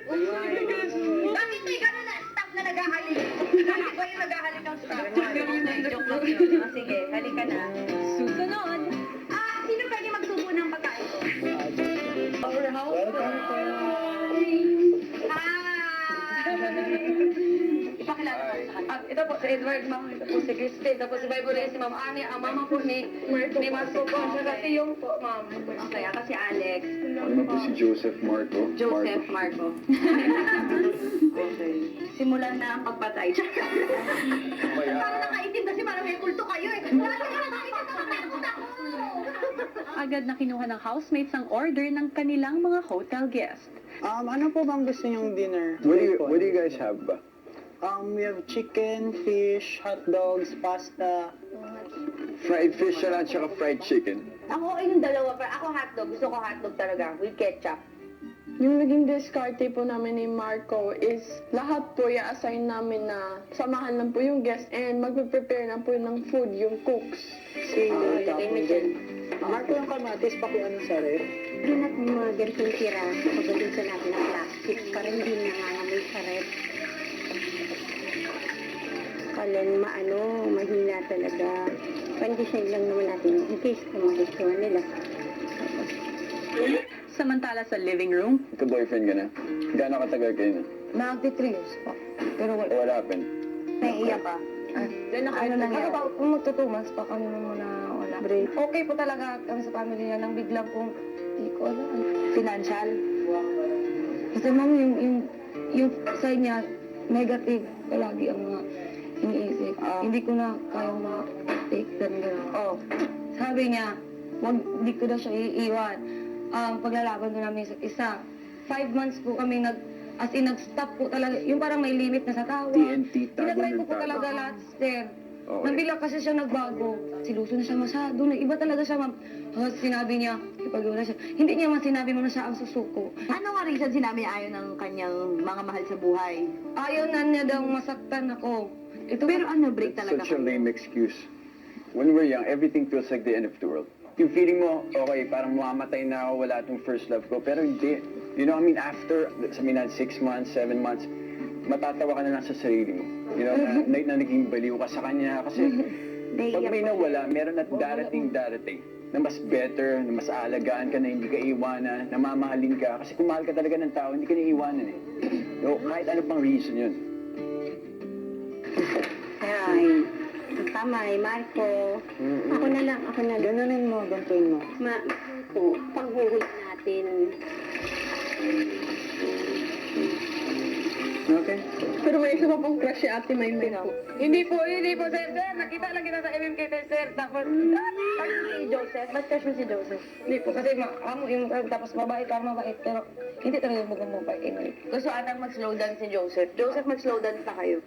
Bakit may gano'n na staff na naghahalik? Bakit ba yung naghahalik ng staff? Joke lang yun. Sige, halika na. Susunod. Sino pwede magsubo ng pagkain ko? Our house. Ipakilala ko sa kanya. Ito po si Edward, ma'am. Ito po si Christine. Ito po si Bible si Ma'am Ani. Ang mama po ni Marco po. Saka si Yung po, ma'am. Okay, ako si Alex. Ano po si Joseph Marco? Joseph Marco. Okay. Simulan na ang pagpatay. May, Parang nakaitim kasi parang may kulto kayo eh. Wala ka nakaitim na matakot ako. Agad na kinuha ng housemates ang order ng kanilang mga hotel guest. Ano po bang gusto niyong dinner? what do you guys have ba? We have chicken, fish, hot dogs, pasta. Fried fish siya lang, tsaka fried chicken. Ako okay yung dalawa, pero ako hotdog. Gusto ko hotdog talaga with ketchup. Yung naging diskarte po namin ni Marco is lahat po i-assign namin na samahan lang po yung guest and magpe-prepare na po ng food yung cooks. Si Lagay mo dyan. Marco yung kamatis, pakiano sa ref. Doon at mga ganitong tira, pagdating sa natin ng plastic, para hindi nangangamoy sa rep. Kalan mahina talaga. Condition lang naman natin in case kung magustuhan nila. Samantala sa living room, Ika-boyfriend ka na? Gano'ng katagal kayo na? Nag-3 years po. Pero wala. What happened? Naiiyak pa. Ano nangyari? Kung magtutumas pa kami muna wala. Break. Okay po talaga kami sa family niya. Nang biglang kung hindi ko alam. Financial. Kasi ma'am, yung side niya, negative palagi ang mga iniisip. Hindi ko na kayang ma-take down gano'n. Sabi niya, hindi ko na siya iiwan. Paglalaban ko namin sa isa. 5 months po kami as in nag-stop po talaga. Yung parang may limit na sa tawa. TNT, tago Tinatry ko ng po tago. talaga lahat, sir. Okay. Nabila kasi siya nagbago. Siluso na siya masyado. Iba talaga siya, ma'am. Tapos sinabi niya, ipag-iwala siya. Hindi niya man sinabi mo na siya ang susuko. Ano nga reason sinabi niya ayaw ng kanyang mga mahal sa buhay? Ayaw na niya daw masaktan ako. Pero ano, break talaga Such a kayo? lame excuse. When we're young, everything feels like the end of the world. Yung feeling mo, okay, parang mamamatay na ako, wala itong first love ko. Pero hindi. You know, I mean, after, sabihin na 6 months, 7 months, matatawa ka na lang sa sarili mo. You know, na naging baliw ka sa kanya. Kasi pag may nawala, meron at darating na mas better, na mas aalagaan ka, na hindi ka iiwanan, na mamahalin ka. Kasi kung mahal ka talaga ng tao, hindi ka na iiwanan eh. So, kahit ano pang reason yun. Ay, tama Marco. Ako na lang. Ganunin mo, gantuin mo. Marco, panghuhuli natin. Okay? Pero may isa pa pong crush si Ate Maymay po. Hindi po, sir. Nakita lang kita sa MMK, sir. Tapos, Si Joseph, mas crush mo si Joseph. hindi po, kasi amo yung, tapos mabait, pero hindi talaga yung mukhang mabait. Anyway. Gusto atang mag-slow down si Joseph. Joseph, mag-slow down pa kayo.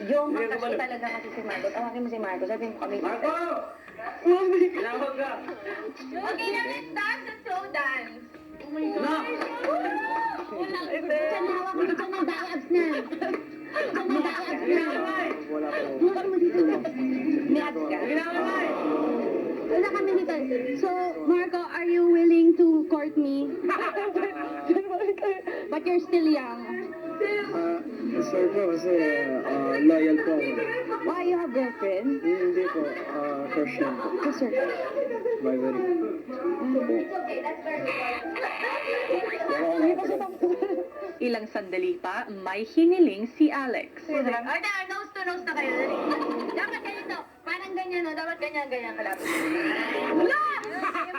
Yung kasi talaga kasi si Marco. Tawakin mo si Marco. Sabi mo kami. Marco! Okay na, let's dance and slow dance. Oh my God. Wala. Diyan na hawak ko. Diyan na diabs na. Diyan na diabs na. Wala po. Hawak mo dito. May abs ka. Wala kami nito. So, Marco, are you willing to court me? But you're still young. Sir po, kasi loyal po ako. Why you have girlfriend? Hindi po, crush lang po. Yes, sir. By very ilang sandali pa, may hiniling si Alex. Order, nose to nose na kayo. Dapat ganito. Parang ganyan, no? Dapat ganyan kalapit. Wala!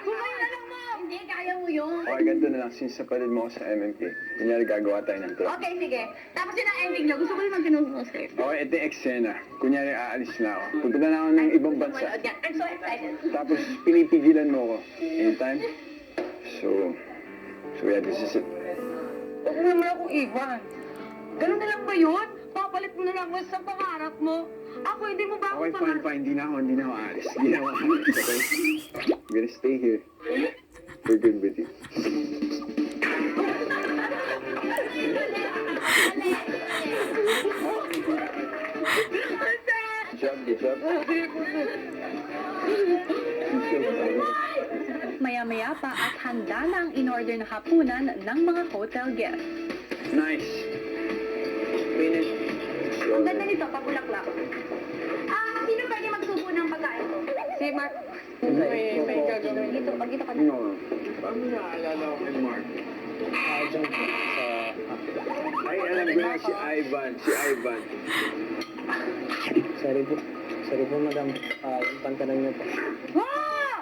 Kumain na lang mo! Hindi, kaya mo yun. Okay, ganito na lang. Since napalid mo ako sa MMK, kunyari gagawa tayo ng trip. Okay, sige. Tapos yun ang ending nyo. Gusto ko yung mag-nose kayo. Okay, ito yung eksena. Kunyari aalis na ako. Pupunta na ako ng ibang bansa. I'm so excited. Tapos pinipigilan mo ako. Anytime. So yeah, this is it. Huwag mo naman akong iwan. Ganun na lang ba yun? Papalit mo na lang ako sa pangarap mo. Ako, hindi mo ba ako Okay, fine. Hindi na ako aalis. Hindi na ako aalis, okay? I'm gonna stay here. For good with you. Good job. May maya-maya pa at handa na ang in-order na hapunan ng mga hotel guests. Nice. Minute. Ang ganda nito, pabulaklak. Sino pwede magsubo ng pagkain ko? Si Mark, May gagawin. Dito, pag dito ka na. No. Paano naalala ko kay Mark? Diyan po sa... Ay, alam ko na si Ivan. Si Ivan. Sorry po, madam. Yung pantanong niyo po. Ah!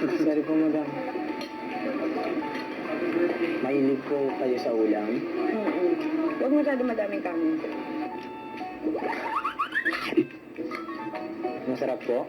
Sorry po, madam. Mahilig po kayo sa ulam. huwag masyado madaming kanin. Masarap po.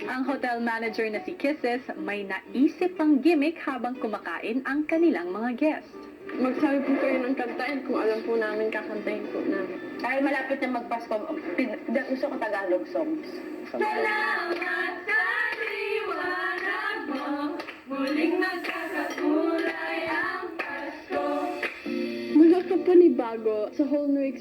Ang hotel manager na si Kisses may naisip pang gimmick habang kumakain ang kanilang mga guests. Magsabi po kayo ng kantain kung alam po namin kakantahin po namin. Dahil malapit na magpasko, gusto ko Tagalog songs. Salamat sa liwanag mo, muling nagkakakulay ang Pasko. Nakakapanibago sa whole new experience.